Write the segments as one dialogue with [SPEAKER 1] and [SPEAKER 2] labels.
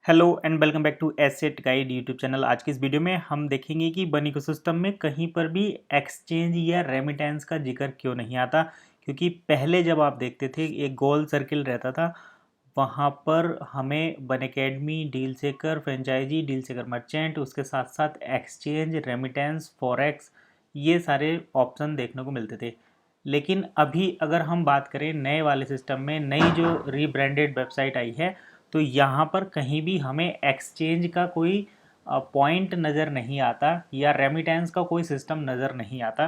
[SPEAKER 1] Hello and welcome back to asset guide YouTube channel. आज की इस वीडियो में हम देखेंगे कि वन इकोसिस्टम में कहीं पर भी एक्सचेंज या रेमिटेंस का जिक्र क्यों नहीं आता। क्योंकि पहले जब आप देखते थे एक गोल सर्किल रहता था, वहाँ पर हमें वन एकेडमी, डील सेकर फ्रेंचाइजी, डील सेकर मर्चेंट, उसके साथ साथ एक्सचेंज, रेमिटेंस, फॉरेक्स, ये सारे ऑप्शन देखने को मिलते थे। लेकिन अभी अगर हम बात करें नए वाले सिस्टम में, नई जो रीब्रांडेड वेबसाइट आई है, तो यहाँ पर कहीं भी हमें एक्सचेंज का कोई पॉइंट नज़र नहीं आता या रेमिटेंस का कोई सिस्टम नज़र नहीं आता।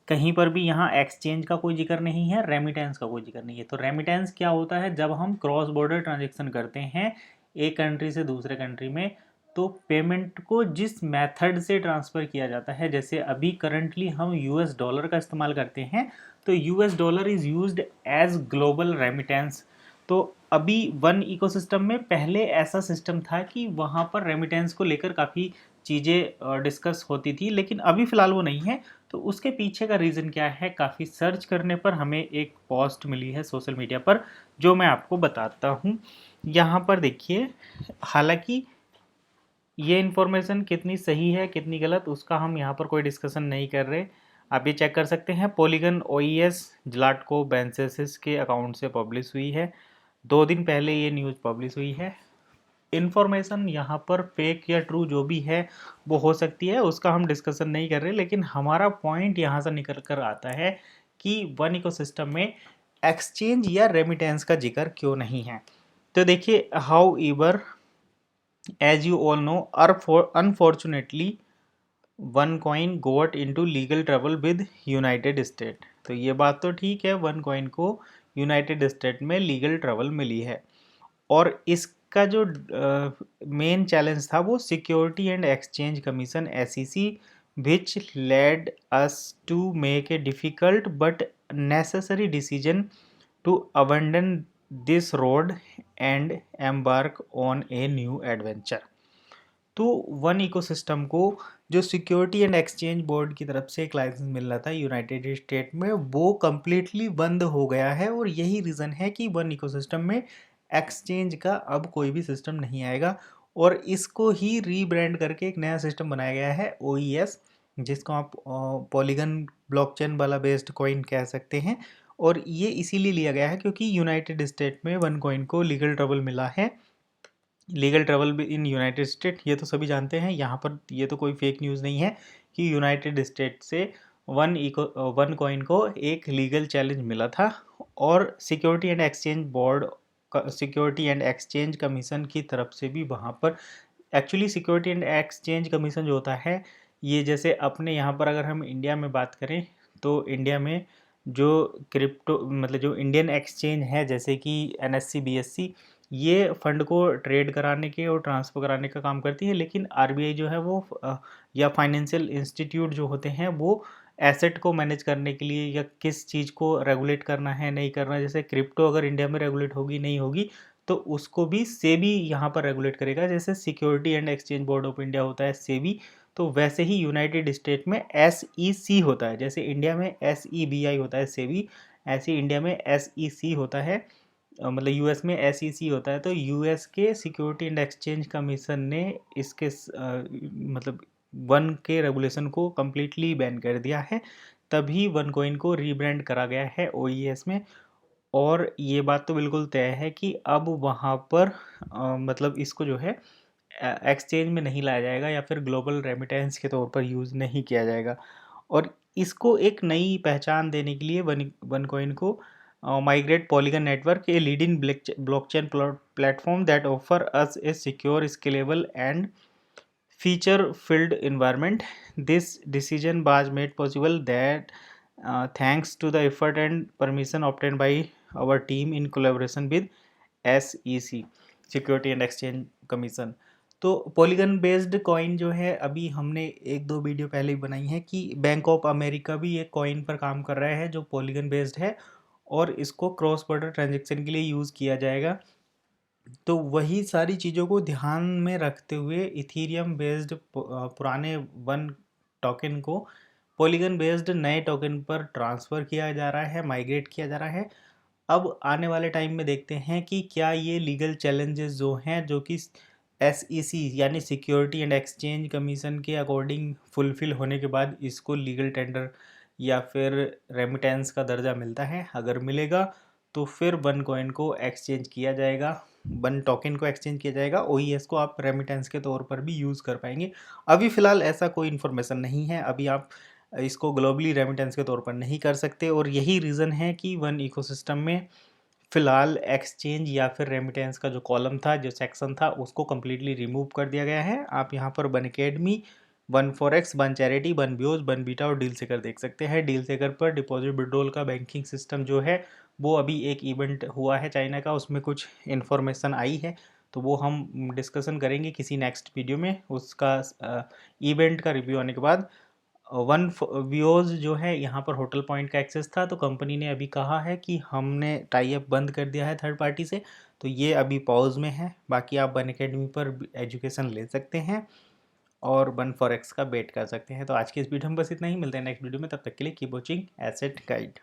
[SPEAKER 1] कहीं पर भी यहाँ एक्सचेंज का कोई जिक्र नहीं है, रेमिटेंस का कोई जिक्र नहीं है। तो रेमिटेंस क्या होता है? जब हम क्रॉस बॉर्डर ट्रांजेक्शन करते हैं एक कंट्री से दूसरे कंट्री में, तो पेमेंट को जिस मेथड से ट्रांसफ़र किया जाता है, जैसे अभी करंटली हम यूएस डॉलर का इस्तेमाल करते हैं, तो US dollar is used as global remittance. तो अभी वन इकोसिस्टम में पहले ऐसा सिस्टम था कि वहाँ पर रेमिटेंस को लेकर काफ़ी चीज़ें डिस्कस होती थी, लेकिन अभी फ़िलहाल वो नहीं है। तो उसके पीछे का रीज़न क्या है? काफ़ी सर्च करने पर हमें एक पोस्ट मिली है सोशल मीडिया पर, जो मैं आपको बताता हूँ। यहाँ पर देखिए, हालांकि ये इन्फॉर्मेशन कितनी सही है कितनी गलत, उसका हम यहाँ पर कोई डिस्कशन नहीं कर रहे। आप ये चेक कर सकते हैं। पॉलीगन ओईएस जलाटको बेंसेसिस के अकाउंट से पब्लिश हुई है। 2 दिन पहले ये न्यूज़ पब्लिश हुई है। इन्फॉर्मेशन यहाँ पर फेक या ट्रू जो भी है वो हो सकती है, उसका हम डिस्कशन नहीं कर रहे। लेकिन हमारा पॉइंट यहाँ से निकल कर आता है कि वन इकोसिस्टम में एक्सचेंज या रेमिटेंस का जिक्र क्यों नहीं है। तो देखिए, however as you all know, unfortunately one coin got into legal trouble with United State. तो ये बात तो ठीक है, वन कॉइन को यूनाइटेड स्टेट में लीगल ट्रबल मिली है। और इसका जो मेन चैलेंज था वो Security and Exchange Commission SEC, which led us to make a difficult but necessary decision to abandon this road and embark on a new adventure. तो one ecosystem को जो सिक्योरिटी एंड एक्सचेंज बोर्ड की तरफ से एक licence मिल रहा था United State में, वो कम्प्लीटली बंद हो गया है। और यही रीज़न है कि वन इकोसिस्टम में एक्सचेंज का अब कोई भी सिस्टम नहीं आएगा। और इसको ही रीब्रांड करके एक नया सिस्टम बनाया गया है ओईएस, जिसको आप पॉलीगन ब्लॉकचेन वाला बेस्ड कॉइन कह सकते हैं। और ये इसीलिए लिया गया है क्योंकि यूनाइटेड स्टेट में वन कॉइन को लीगल ट्रबल मिला है। Legal travel in United state, ये तो सभी जानते हैं। यहाँ पर ये तो कोई फेक न्यूज़ नहीं है कि यूनाइटेड स्टेट से वन कॉइन को एक लीगल चैलेंज मिला था। और security and exchange board, security and Exchange commission की तरफ से भी वहाँ पर, actually security and Exchange commission जो होता है, ये जैसे अपने यहाँ पर अगर हम इंडिया में बात करें, तो इंडिया में जो क्रिप्टो मतलब जो इंडियन एक्सचेंज है, जैसे कि एनएससी, बीएससी, ये फंड को ट्रेड कराने के और ट्रांसफ़र कराने का काम करती है। लेकिन आरबीआई जो है वो या फाइनेंशियल इंस्टीट्यूट जो होते हैं, वो एसेट को मैनेज करने के लिए या किस चीज़ को रेगुलेट करना है नहीं करना है, जैसे क्रिप्टो अगर इंडिया में रेगुलेट होगी नहीं होगी, तो उसको भी सेबी यहाँ पर रेगुलेट करेगा। जैसे security and exchange board of India होता है सेबी, तो वैसे ही यूनाइटेड स्टेट में एसईसी होता है। जैसे इंडिया में एसईबीआई होता है सेबी, ऐसे इंडिया में एसईसी होता है, मतलब यूएस में एसईसी होता है। तो यूएस के सिक्योरिटी एंड एक्सचेंज कमीशन ने इसके मतलब वन के रेगुलेशन को कम्प्लीटली बैन कर दिया है। तभी वन कॉइन को रीब्रांड करा गया है ओईएस में। और ये बात तो बिल्कुल तय है कि अब वहाँ पर मतलब इसको जो है एक्सचेंज में नहीं लाया जाएगा या फिर ग्लोबल रेमिटेंस के तौर पर यूज़ नहीं किया जाएगा। और इसको एक नई पहचान देने के लिए वन कॉइन को migrate polygon network, a leading blockchain platform that offer us A secure, scalable and feature filled environment. This decision was made possible that thanks to the effort and permission obtained by our team in collaboration with SEC, Security and Exchange Commission। तो polygon based coin जो है, अभी हमने 1-2 video पहले ही बनाई है कि bank of America भी एक कॉइन पर काम कर रहा है जो पॉलीगन बेस्ड है, और इसको क्रॉस बॉर्डर ट्रांजेक्शन के लिए यूज़ किया जाएगा। तो वही सारी चीज़ों को ध्यान में रखते हुए इथीरियम बेस्ड पुराने वन टोकन को पॉलीगन बेस्ड नए टोकन पर ट्रांसफ़र किया जा रहा है, माइग्रेट किया जा रहा है। अब आने वाले टाइम में देखते हैं कि क्या ये लीगल चैलेंजेस जो हैं, जो कि SEC यानी सिक्योरिटी एंड एक्सचेंज कमीशन के अकॉर्डिंग फुलफिल होने के बाद इसको लीगल टेंडर या फिर रेमिटेंस का दर्जा मिलता है। अगर मिलेगा तो फिर वन कॉइन को एक्सचेंज किया जाएगा, वन टोकन को एक्सचेंज किया जाएगा। OES को आप रेमिटेंस के तौर पर भी यूज़ कर पाएंगे। अभी फ़िलहाल ऐसा कोई इन्फॉर्मेशन नहीं है, अभी आप इसको ग्लोबली रेमिटेंस के तौर पर नहीं कर सकते, और यही रीज़न है कि वन इकोसिस्टम में फ़िलहाल एक्सचेंज या फिर रेमिटेंस का जो कॉलम था, जो सेक्शन था, उसको कम्प्लीटली रिमूव कर दिया गया है। आप यहाँ पर one academy, one forex, one charity, one ब्योज, वन बीटा और डील सेकर देख सकते हैं। डील सेकर पर डिपॉजिट विड्रॉल का बैंकिंग सिस्टम जो है वो अभी एक इवेंट हुआ है चाइना का, उसमें कुछ इन्फॉर्मेशन आई है, तो वो हम डिस्कशन करेंगे किसी नेक्स्ट वीडियो में। उसका इवेंट का रिव्यू आने के बाद वन व्यूज जो है यहाँ पर होटल पॉइंट का एक्सेस था, तो कंपनी ने अभी कहा है कि हमने टाई अप बंद कर दिया है थर्ड पार्टी से, तो ये अभी पॉज में है। बाकी आप वन अकेडमी पर एजुकेशन ले सकते हैं और वन फॉरेक्स का बेट कर सकते हैं। तो आज के इस वीडियो में बस इतना ही, मिलते हैं नेक्स्ट वीडियो में, तब तक के लिए कीप वॉचिंग एसेट गाइड।